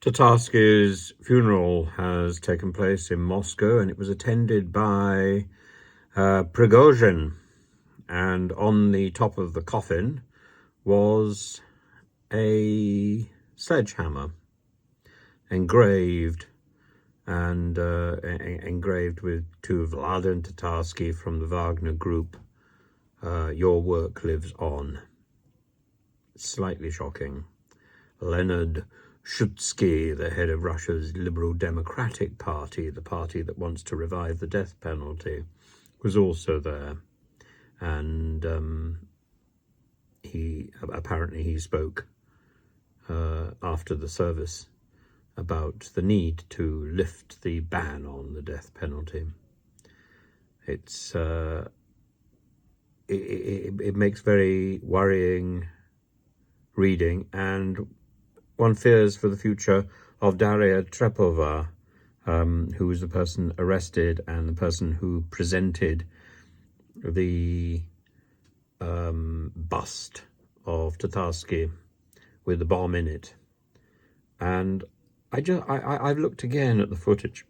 Tartarsky's funeral has taken place in Moscow, and it was attended by Prigozhin, and on the top of the coffin was a sledgehammer engraved with to Vladlen Tatarsky from the Wagner Group. Your work lives on. Slightly shocking. Leonard Shutsky, the head of Russia's Liberal Democratic Party, the party that wants to revive the death penalty, was also there. And he spoke after the service about the need to lift the ban on the death penalty. It makes very worrying reading, and one fears for the future of Daria Trepova, who was the person arrested and the person who presented the bust of Tatarsky with the bomb in it. And I've looked again at the footage.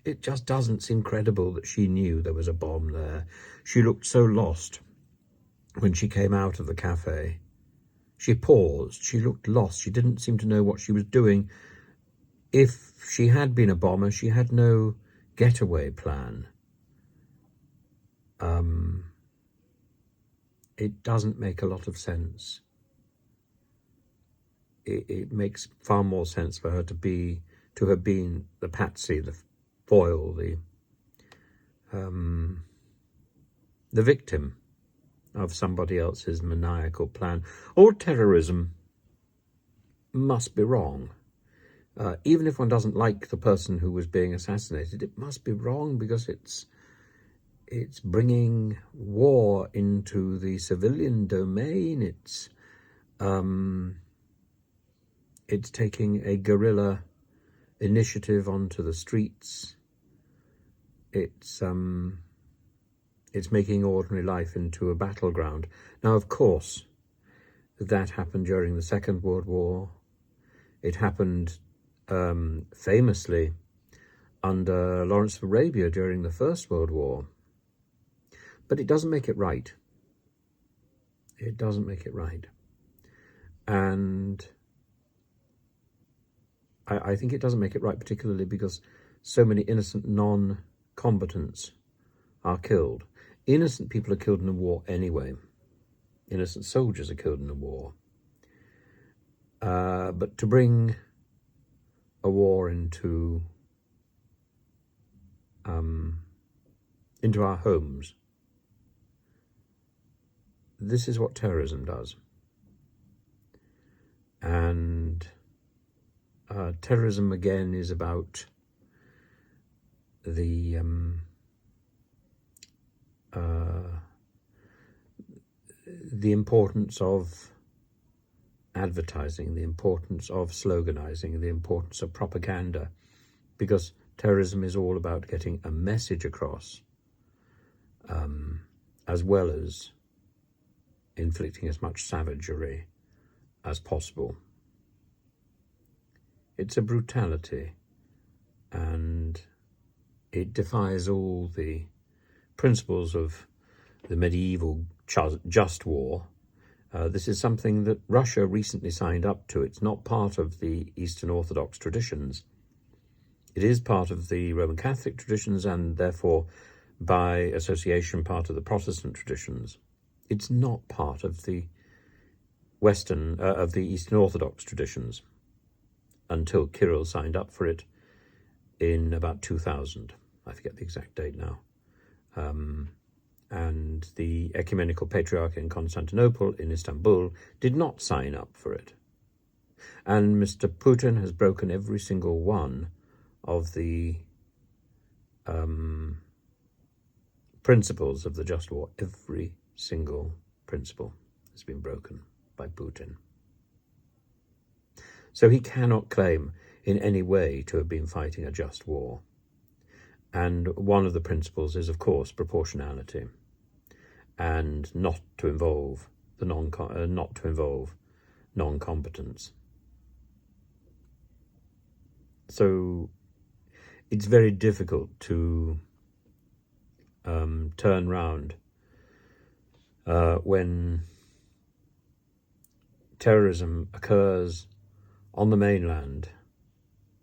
It just doesn't seem credible that she knew there was a bomb there. She looked so lost when she came out of the cafe. She paused, she looked lost, she didn't seem to know what she was doing. If she had been a bomber, she had no getaway plan. It doesn't make a lot of sense. It makes far more sense for her to have been the patsy, the foil, the victim of somebody else's maniacal plan. All terrorism must be wrong. Even if one doesn't like the person who was being assassinated, it must be wrong because it's bringing war into the civilian domain. It's taking a guerrilla initiative onto the streets. It's making ordinary life into a battleground. Now, of course, that happened during the Second World War. It happened famously under Lawrence of Arabia during the First World War. But it doesn't make it right. It doesn't make it right. And I think it doesn't make it right, particularly because so many innocent non-combatants are killed. Innocent people are killed in a war anyway. Innocent soldiers are killed in a war. But to bring a war into our homes, this is what terrorism does. And terrorism, again, is about the importance of advertising, the importance of sloganizing, the importance of propaganda, because terrorism is all about getting a message across, as well as inflicting as much savagery as possible. It's a brutality, and it defies all the principles of the medieval just war. This is something that Russia recently signed up to. It's not part of the Eastern Orthodox traditions. It is part of the Roman Catholic traditions, and therefore, by association, part of the Protestant traditions. It's not part of the Eastern Orthodox traditions until Kirill signed up for it in about 2000. I forget the exact date now. And the Ecumenical Patriarch in Constantinople, in Istanbul, did not sign up for it. And Mr. Putin has broken every single one of the principles of the just war. Every single principle has been broken by Putin. So he cannot claim in any way to have been fighting a just war. And one of the principles is, of course, proportionality, and not to involve non-combatants. So it's very difficult to turn round when terrorism occurs on the mainland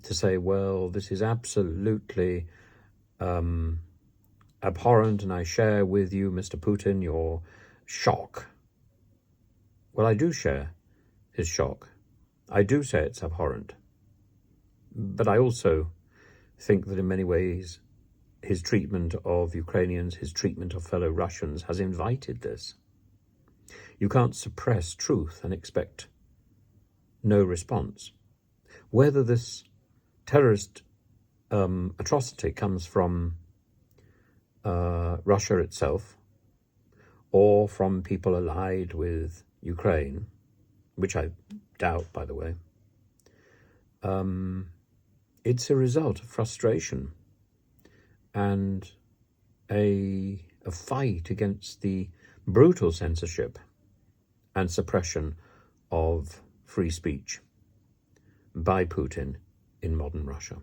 to say, well, this is absolutely abhorrent, and I share with you, Mr. Putin, your shock. Well, I do share his shock. I do say it's abhorrent. But I also think that in many ways his treatment of Ukrainians, his treatment of fellow Russians has invited this. You can't suppress truth and expect no response. Whether this terrorist atrocity comes from Russia itself or from people allied with Ukraine, which I doubt, by the way, it's a result of frustration and a fight against the brutal censorship and suppression of free speech by Putin in modern Russia.